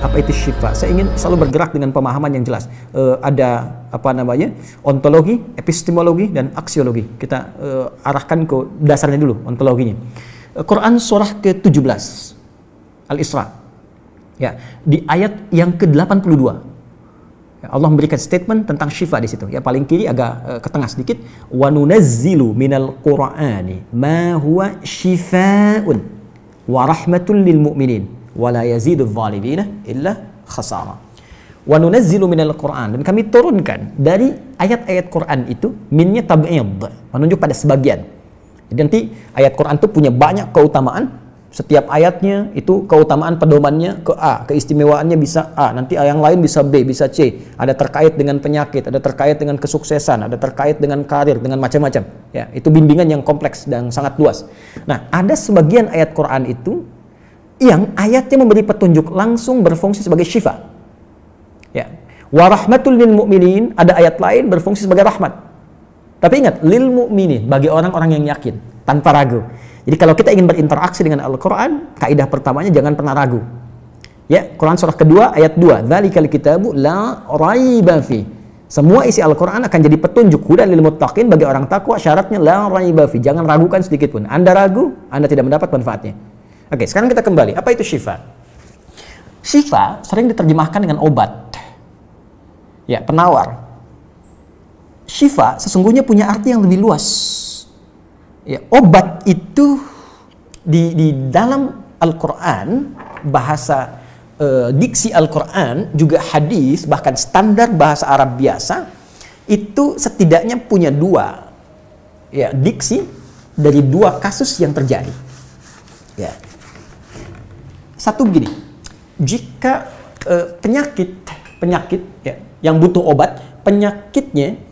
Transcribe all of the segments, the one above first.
apa itu syifa. Saya ingin selalu bergerak dengan pemahaman yang jelas. Ada apa namanya, ontologi, epistemologi, dan aksiologi. Kita arahkan ke dasarnya dulu, ontologinya. Quran surah ke-17 Al-Isra, ya, di ayat yang ke-82, Allah memberikan statement tentang syifa di situ. Ya, paling kiri agak ke tengah sedikit. Wa nunazzilu minal Qur'ani ma huwa syifaa'un wa rahmatul lil mu'minin wa la yazidudz zalimina illa khasara. Wa nunazzilu minal Qur'an, dan kami turunkan dari ayat-ayat Quran itu, minnya tab'id, menunjuk pada sebagian. Jadi nanti ayat Quran itu punya banyak keutamaan. Setiap ayatnya itu keutamaan pedomannya ke A, keistimewaannya bisa A, nanti yang lain bisa B, bisa C. Ada terkait dengan penyakit, ada terkait dengan kesuksesan, ada terkait dengan karir, dengan macam-macam. Ya, itu bimbingan yang kompleks dan sangat luas. Nah, ada sebagian ayat Quran itu yang ayatnya memberi petunjuk langsung berfungsi sebagai syifa. Ya. Wa rahmatul lil mu'minin, ada ayat lain berfungsi sebagai rahmat. Tapi ingat, lil mu'minin, bagi orang-orang yang yakin, tanpa ragu. Jadi kalau kita ingin berinteraksi dengan Al-Quran, kaidah pertamanya jangan pernah ragu. Ya, Quran surah kedua ayat 2, dzalikal kitabu la raiba fi. Semua isi Al-Quran akan jadi petunjuk hudan lil muttaqin, bagi orang takwa, syaratnya la raiba fi. Jangan ragukan sedikit pun. Anda ragu, Anda tidak mendapat manfaatnya. Oke, sekarang kita kembali. Apa itu syifa? Syifa sering diterjemahkan dengan obat. Ya, penawar. Syifa sesungguhnya punya arti yang lebih luas. Ya, obat itu di dalam Al-Quran, bahasa diksi Al-Quran, juga hadis, bahkan standar bahasa Arab biasa, itu setidaknya punya dua, ya, diksi dari dua kasus yang terjadi. Ya. Satu begini, jika penyakit ya, yang butuh obat, penyakitnya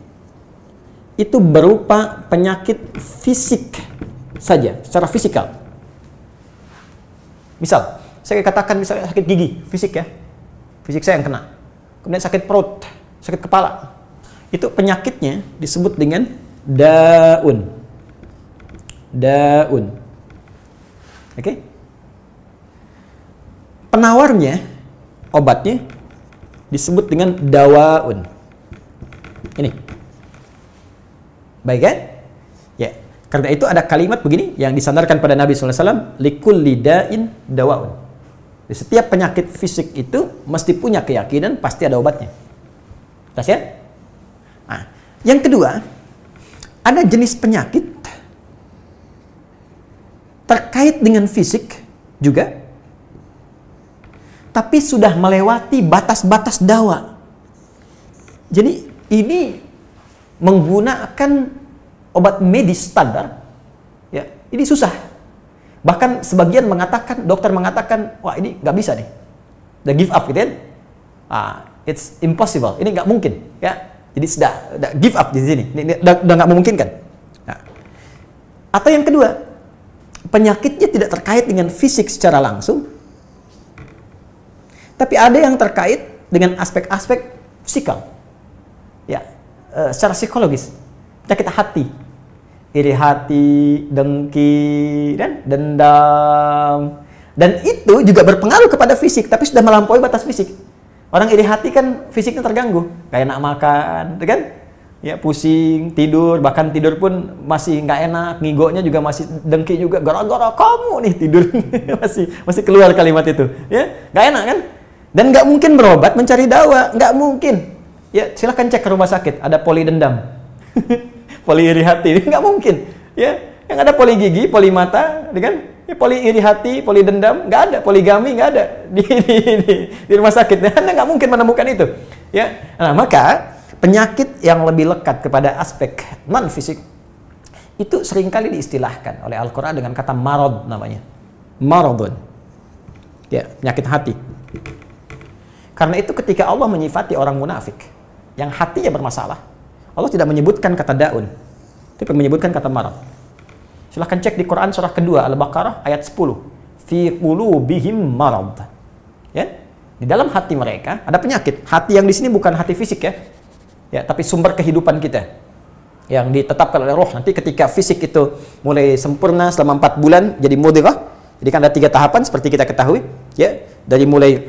itu berupa penyakit fisik saja, secara fisikal. Misal, saya katakan misalnya sakit gigi, fisik ya, fisik saya yang kena. Kemudian sakit perut, sakit kepala. Itu penyakitnya disebut dengan daun. Daun. Oke? Penawarnya, obatnya disebut dengan dawaun. Ini. Baik kan? Ya. Karena itu ada kalimat begini yang disandarkan pada Nabi SAW, likulli da'in dawaun. Di setiap penyakit fisik itu mesti punya keyakinan pasti ada obatnya. Jelas ya? Nah, yang kedua, ada jenis penyakit terkait dengan fisik juga, tapi sudah melewati batas-batas dawa. Jadi ini menggunakan obat medis standar, ya, ini susah. Bahkan sebagian mengatakan, dokter mengatakan, wah ini nggak bisa nih, udah give up gitu kan? It's impossible, ini nggak mungkin, ya. Jadi sudah give up di sini, ini udah nggak memungkinkan. Nah. Atau yang kedua, penyakitnya tidak terkait dengan fisik secara langsung, tapi ada yang terkait dengan aspek-aspek psikal, ya. Secara psikologis, penyakit hati, iri hati, dengki, dan dendam, dan itu juga berpengaruh kepada fisik, tapi sudah melampaui batas fisik. Orang iri hati kan fisiknya terganggu, kayak enak makan, kan? Ya, pusing, tidur, bahkan tidur pun masih nggak enak, ngigonya juga masih dengki juga, gara-gara kamu nih tidur, masih keluar kalimat itu, ya, nggak enak kan? Dan nggak mungkin berobat mencari dawa, nggak mungkin. Ya, silahkan cek ke rumah sakit, ada poli dendam, poli iri hati, nggak mungkin. Ya, yang ada poli gigi, poli mata, kan? Ya, poli iri hati, poli dendam, nggak ada, poligami nggak ada di rumah sakit. Anda nggak mungkin menemukan itu. Ya, nah, maka penyakit yang lebih lekat kepada aspek non fisik itu seringkali diistilahkan oleh Al-Quran dengan kata marad namanya, maradun. Ya, penyakit hati. Karena itu ketika Allah menyifati orang munafik yang hatinya bermasalah, Allah tidak menyebutkan kata daun, tapi menyebutkan kata marad. Silahkan cek di Quran surah kedua Al-Baqarah ayat 10. Fi qulubihim marad. Ya, di dalam hati mereka ada penyakit. Hati yang di sini bukan hati fisik ya. Ya, tapi sumber kehidupan kita yang ditetapkan oleh roh. Nanti ketika fisik itu mulai sempurna selama 4 bulan jadi mudghah. Jadi kan ada 3 tahapan seperti kita ketahui, ya. Dari mulai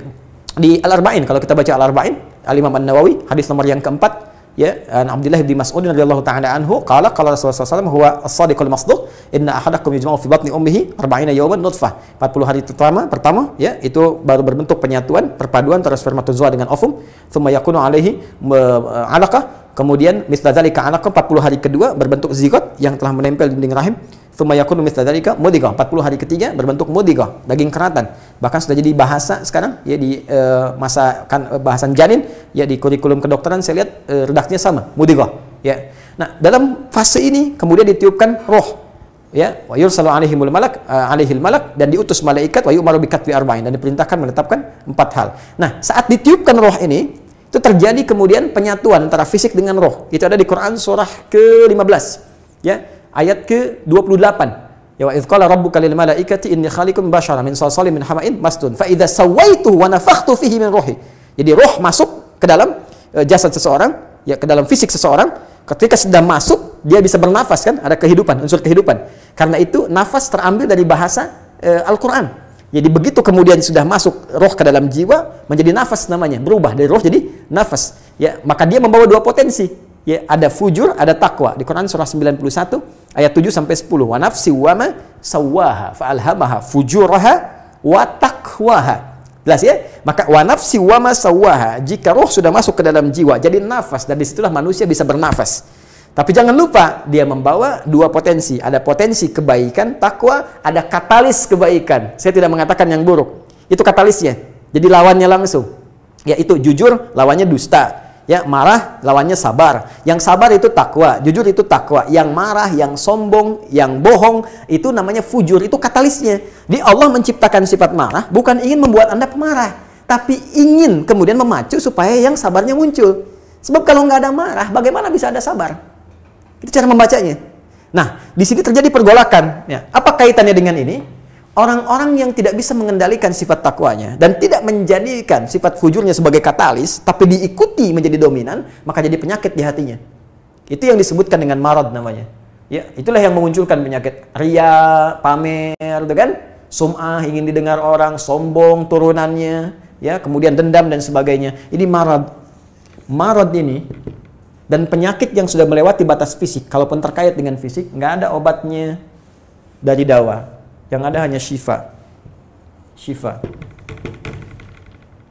Di Al-Arba'in, kalau kita baca Al-Arba'in, Al-Imam An-Nawawi, hadis nomor yang keempat, ya, an Abdullah bin Mas'ud radhiyallahu ta'ala anhu qala Rasulullah SAW huwa as-sadiqul masduq inna ahadakum yujma'u fi batni ummihi 40 yawman nutfah. 40 hari pertama ya, itu baru berbentuk penyatuan, perpaduan antara spermatozoa dengan ovum, thumma yakunu alaihi 'alaqah, kemudian misla dzalika 'alaqah, 40 hari kedua berbentuk zigot yang telah menempel di dinding rahim, thumma yakunu misla dzalika mudghah, 40 hari ketiga berbentuk mudghah, daging keratan. Bahkan sudah jadi bahasa sekarang ya di bahasan janin ya, di kurikulum kedokteran saya lihat redaksinya sama, mudghah ya. Nah, dalam fase ini kemudian ditiupkan roh ya, wa yursalu alaihimul malak, alaihil malak, dan diutus malaikat, wa yu'maru bi katbi arba'in, dan diperintahkan menetapkan 4 hal. Nah, saat ditiupkan roh ini, itu terjadi kemudian penyatuan antara fisik dengan roh. Itu ada di Quran surah ke-15 ya, ayat ke-28. Ya, wa idz qala rabbuka lil malaikati inni khaliqun basyaran min salsalin min hama'in masdun fa idza sawaituhu wa nafakhtu fihi min ruhi. Jadi roh masuk ke dalam jasad seseorang, ya, ke dalam fisik seseorang. Ketika sudah masuk, dia bisa bernafas, kan? Ada kehidupan, unsur kehidupan. Karena itu nafas terambil dari bahasa Al-Qur'an. Jadi begitu kemudian sudah masuk roh ke dalam jiwa, menjadi nafas namanya, berubah dari roh jadi nafas. Ya, maka dia membawa 2 potensi. Ya, ada fujur, ada takwa. Di Quran surah 91 ayat 7 sampai 10. Wa nafsi wa ma sawwaha fa alhamaha fujuraha wa taqwaha. Jelas ya? Maka wa nafsi wa ma sawwaha, jika roh sudah masuk ke dalam jiwa jadi nafas, dan disitulah manusia bisa bernafas. Tapi jangan lupa dia membawa 2 potensi. Ada potensi kebaikan, takwa, ada katalis kebaikan. Saya tidak mengatakan yang buruk. Itu katalisnya. Jadi lawannya langsung. Yaitu jujur, lawannya dusta. Ya, marah lawannya sabar. Yang sabar itu takwa, jujur itu takwa. Yang marah, yang sombong, yang bohong, itu namanya fujur, itu katalisnya. Di Allah menciptakan sifat marah bukan ingin membuat Anda pemarah, tapi ingin kemudian memacu supaya yang sabarnya muncul. Sebab kalau nggak ada marah, bagaimana bisa ada sabar? Itu cara membacanya. Nah, di sini terjadi pergolakan. Ya. Apa kaitannya dengan ini? Orang-orang yang tidak bisa mengendalikan sifat takwanya dan tidak menjadikan sifat fujurnya sebagai katalis, tapi diikuti menjadi dominan, maka jadi penyakit di hatinya. Itu yang disebutkan dengan marad namanya. Ya, itulah yang memunculkan penyakit ria, pamer, gitu kan? Sum'ah, ingin didengar orang, sombong turunannya, ya, kemudian dendam dan sebagainya. Ini marad. Marad ini dan penyakit yang sudah melewati batas fisik, kalaupun terkait dengan fisik, nggak ada obatnya dari dawa. Yang ada hanya syifa. Syifa.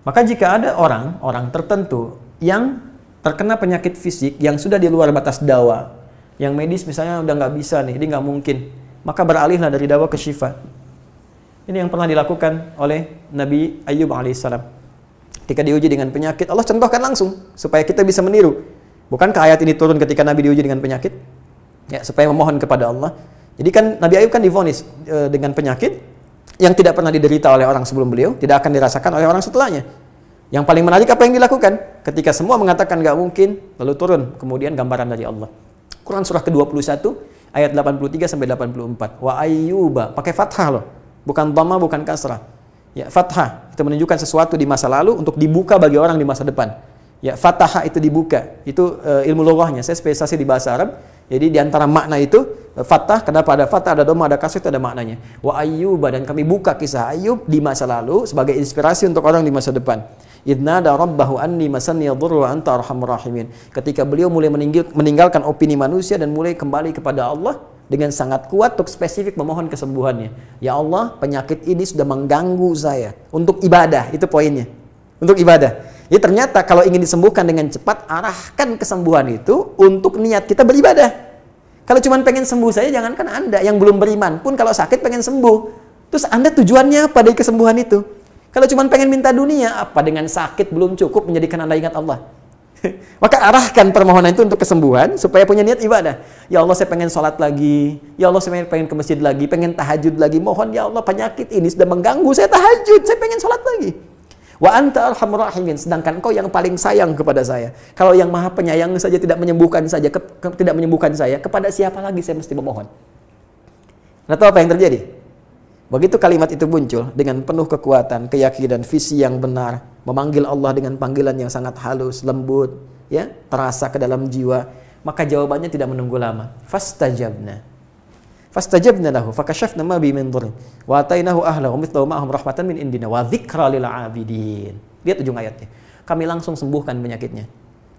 Maka jika ada orang tertentu yang terkena penyakit fisik yang sudah di luar batas dawa, yang medis misalnya udah nggak bisa nih, ini nggak mungkin, maka beralihlah dari dawa ke syifa. Ini yang pernah dilakukan oleh Nabi Ayyub alaihissalam. Ketika diuji dengan penyakit, Allah contohkan langsung supaya kita bisa meniru. Bukankah ayat ini turun ketika Nabi diuji dengan penyakit? Ya, supaya memohon kepada Allah. Jadi kan Nabi Ayub kan divonis dengan penyakit yang tidak pernah diderita oleh orang sebelum beliau, tidak akan dirasakan oleh orang setelahnya. Yang paling menarik apa yang dilakukan? Ketika semua mengatakan nggak mungkin, lalu turun kemudian gambaran dari Allah. Quran surah ke-21 ayat 83 sampai 84. Wa ayyuba, pakai fathah loh, bukan dhamma, bukan kasrah. Ya, fathah itu menunjukkan sesuatu di masa lalu untuk dibuka bagi orang di masa depan. Ya, fathah itu dibuka. Itu ilmu lughahnya. Saya spesialisasi di bahasa Arab. Jadi di antara makna itu fathah, kenapa ada fathah, ada dhamma, ada kasrah, itu ada maknanya. Wa ayyuba, dan kami buka kisah Ayub di masa lalu sebagai inspirasi untuk orang di masa depan. Idnada rabbahu anni masanni yadhurru wa anta arhamur rahimin. Ketika beliau mulai meninggalkan opini manusia dan mulai kembali kepada Allah dengan sangat kuat untuk spesifik memohon kesembuhannya. Ya Allah, penyakit ini sudah mengganggu saya. Untuk ibadah, itu poinnya. Untuk ibadah. Jadi ternyata kalau ingin disembuhkan dengan cepat, arahkan kesembuhan itu untuk niat kita beribadah. Kalau cuma pengen sembuh saja, jangankan Anda yang belum beriman pun kalau sakit pengen sembuh. Terus Anda tujuannya apa dari kesembuhan itu? Kalau cuma pengen minta dunia, apa dengan sakit belum cukup menjadikan Anda ingat Allah? Maka arahkan permohonan itu untuk kesembuhan supaya punya niat ibadah. Ya Allah, saya pengen sholat lagi. Ya Allah, saya pengen ke masjid lagi, pengen tahajud lagi. Mohon ya Allah, penyakit ini sudah mengganggu saya tahajud, saya pengen sholat lagi. Wa anta arhamur rahimin, sedangkan Engkau yang paling sayang kepada saya. Kalau yang Maha Penyayang saja tidak menyembuhkan saya, kepada siapa lagi saya mesti memohon? Nah, tahu apa yang terjadi? Begitu kalimat itu muncul dengan penuh kekuatan, keyakinan, visi yang benar, memanggil Allah dengan panggilan yang sangat halus, lembut, ya, terasa ke dalam jiwa, maka jawabannya tidak menunggu lama. Fastajabna lahu fakashafna ma bi min dhurrin wa atainahu ahlahu mithlahu ma'ahum rahmatan min indina wa dzikra lil 'abidin. Lihat ujung ayatnya. Kami langsung sembuhkan penyakitnya.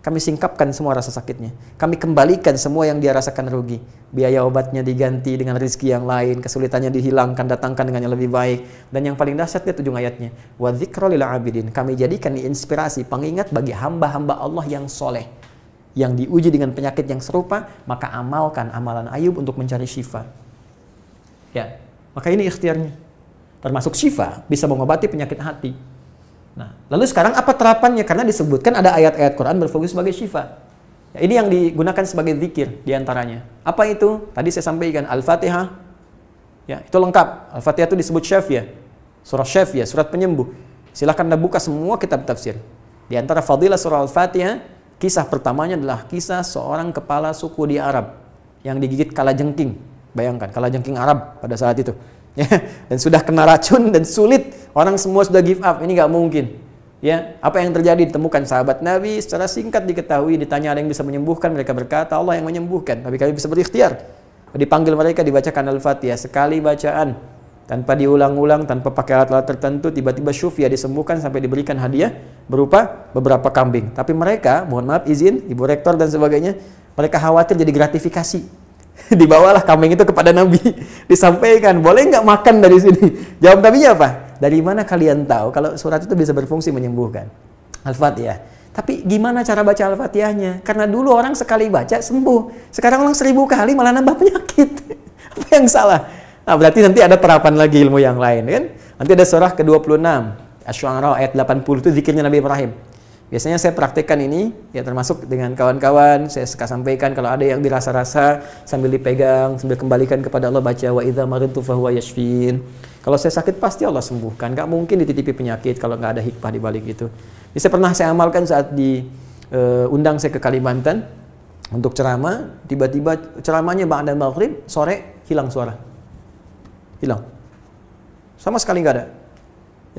Kami singkapkan semua rasa sakitnya. Kami kembalikan semua yang dia rasakan rugi. Biaya obatnya diganti dengan rezeki yang lain. Kesulitannya dihilangkan, datangkan dengan yang lebih baik. Dan yang paling dahsyat, lihat ujung ayatnya. Wa dzikra lil abidin. Kami jadikan inspirasi, pengingat bagi hamba-hamba Allah yang soleh. Yang diuji dengan penyakit yang serupa, maka amalkan amalan Ayub untuk mencari syifa. Ya, maka ini ikhtiarnya. Termasuk syifa, bisa mengobati penyakit hati. Nah, lalu sekarang apa terapannya? Karena disebutkan ada ayat-ayat Quran berfungsi sebagai syifa. Ya, ini yang digunakan sebagai zikir diantaranya. Apa itu? Tadi saya sampaikan Al-Fatihah. Ya, itu lengkap. Al-Fatihah itu disebut syafiyah. Surah syafiyah, surat penyembuh. Silahkan Anda buka semua kitab tafsir. Di antara fadilah surah Al-Fatihah, kisah pertamanya adalah kisah seorang kepala suku di Arab yang digigit kalajengking. Bayangkan, kalajengking Arab pada saat itu. Ya, dan sudah kena racun dan sulit, orang semua sudah give up, ini nggak mungkin. Ya, apa yang terjadi? Ditemukan sahabat Nabi, secara singkat diketahui, ditanya ada yang bisa menyembuhkan, mereka berkata Allah yang menyembuhkan, tapi kami bisa berikhtiar. Dipanggil mereka, dibacakan Al-Fatihah sekali bacaan, tanpa diulang-ulang, tanpa pakai alat-alat tertentu, tiba-tiba syufia disembuhkan sampai diberikan hadiah berupa beberapa kambing. Tapi mereka, mohon maaf izin, Ibu Rektor dan sebagainya, mereka khawatir jadi gratifikasi. Dibawalah kambing itu kepada Nabi, disampaikan, boleh nggak makan dari sini? Jawab Nabinya apa? Dari mana kalian tahu kalau surat itu bisa berfungsi menyembuhkan? Al-Fatihah. Tapi gimana cara baca Al-Fatihahnya? Karena dulu orang sekali baca sembuh, sekarang orang 1000 kali malah nambah penyakit. Apa yang salah? Nah, berarti nanti ada terapan lagi ilmu yang lain, kan? Nanti ada surah ke-26, Asy-Syu'ara ayat 80 itu zikirnya Nabi Ibrahim. Biasanya saya praktekkan ini, ya termasuk dengan kawan-kawan, saya suka sampaikan kalau ada yang dirasa-rasa sambil dipegang, sambil kembalikan kepada Allah, baca wa idza maridtu fahuwa yashfin. Kalau saya sakit pasti Allah sembuhkan, nggak mungkin dititipi penyakit kalau nggak ada hikmah di balik itu. Ini saya amalkan saat diundang saya ke Kalimantan untuk ceramah, tiba-tiba ceramahnya ba'da maghrib, sore hilang suara. Hilang. Sama sekali nggak ada.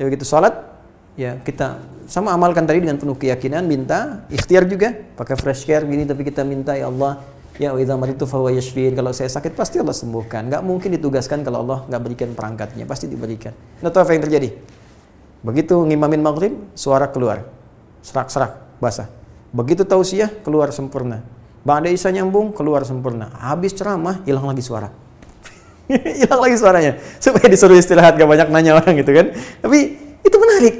Ya begitu sholat, ya kita sama amalkan tadi dengan penuh keyakinan, minta ikhtiar juga pakai fresh care gini, tapi kita minta ya Allah, ya wa idza maridtu fahuwa yashfin, kalau saya sakit pasti Allah sembuhkan. Nggak mungkin ditugaskan kalau Allah nggak berikan perangkatnya, pasti diberikan. Nah, tahu apa yang terjadi? Begitu ngimamin maghrib, suara keluar serak-serak basah. Begitu tausiah, keluar sempurna. Ba'da isya nyambung, keluar sempurna. Habis ceramah, hilang lagi suara. Hilang lagi suaranya, supaya disuruh istirahat, gak banyak nanya orang gitu kan. Tapi itu menarik.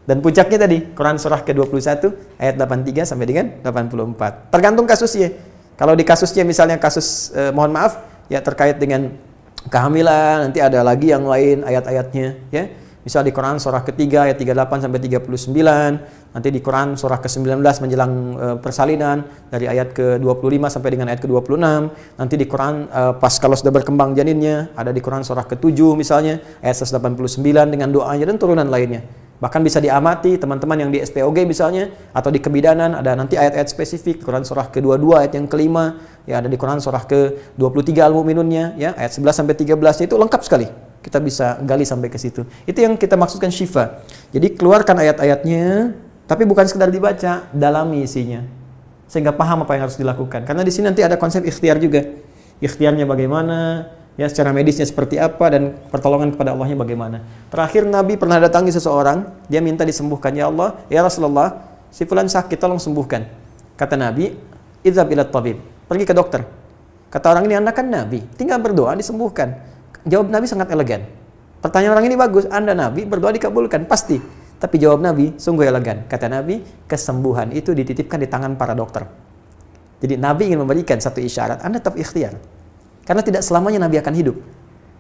Dan puncaknya tadi, Quran surah ke-21 ayat 83 sampai dengan 84. Tergantung kasusnya. Kalau di kasusnya misalnya kasus, mohon maaf, ya terkait dengan kehamilan, nanti ada lagi yang lain ayat-ayatnya. Ya. Misal di Quran surah ke-3 ayat 38 sampai 39. Nanti di Quran surah ke-19 menjelang persalinan, dari ayat ke-25 sampai dengan ayat ke-26. Nanti di Quran pas kalau sudah berkembang janinnya, ada di Quran surah ke-7 misalnya, ayat 189 dengan doanya dan turunan lainnya. Bahkan bisa diamati teman-teman yang di SPOG misalnya, atau di kebidanan, ada nanti ayat-ayat spesifik, Quran surah ke-22 ayat yang kelima, ya ada di Quran surah ke-23 Al-Mu'minunnya, ya ayat 11 sampai 13 itu lengkap sekali. Kita bisa gali sampai ke situ. Itu yang kita maksudkan syifa. Jadi keluarkan ayat-ayatnya, tapi bukan sekedar dibaca, dalami isinya. Sehingga paham apa yang harus dilakukan. Karena di sini nanti ada konsep ikhtiar juga. Ikhtiarnya bagaimana, ya secara medisnya seperti apa, dan pertolongan kepada Allahnya bagaimana. Terakhir Nabi pernah datangi seseorang, dia minta disembuhkan. Ya Allah, ya Rasulullah, si fulan sakit, tolong sembuhkan. Kata Nabi, idzhab ila tabib, pergi ke dokter. Kata orang ini, Anda kan Nabi, tinggal berdoa disembuhkan. Jawab Nabi sangat elegan. Pertanyaan orang ini bagus, Anda Nabi, berdoa dikabulkan, pasti. Tapi jawab Nabi sungguh elegan. Kata Nabi, kesembuhan itu dititipkan di tangan para dokter. Jadi Nabi ingin memberikan satu isyarat, Anda tetap ikhtiar. Karena tidak selamanya Nabi akan hidup.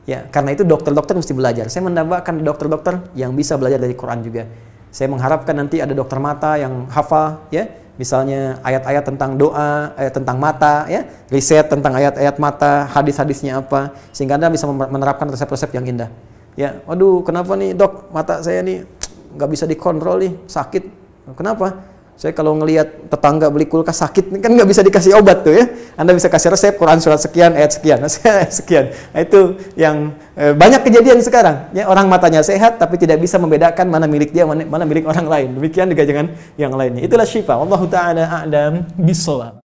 Ya, karena itu dokter-dokter mesti belajar. Saya mendambakan dokter-dokter yang bisa belajar dari Quran juga. Saya mengharapkan nanti ada dokter mata yang hafal, ya, misalnya ayat-ayat tentang doa, ayat tentang mata, ya, riset tentang ayat-ayat mata, hadis-hadisnya apa, sehingga Anda bisa menerapkan resep-resep yang indah. Ya, waduh, kenapa nih dok, mata saya nih nggak bisa dikontrol nih, sakit. Kenapa? Saya kalau ngelihat tetangga beli kulkas sakit, kan nggak bisa dikasih obat tuh ya. Anda bisa kasih resep, Quran surat sekian, ayat sekian, ayat sekian. Nah, itu yang banyak kejadian sekarang. Ya, orang matanya sehat, tapi tidak bisa membedakan mana milik dia, mana milik orang lain. Demikian juga dengan yang lainnya. Itulah syifa. Wallahu ta'ala a'lam bishawab.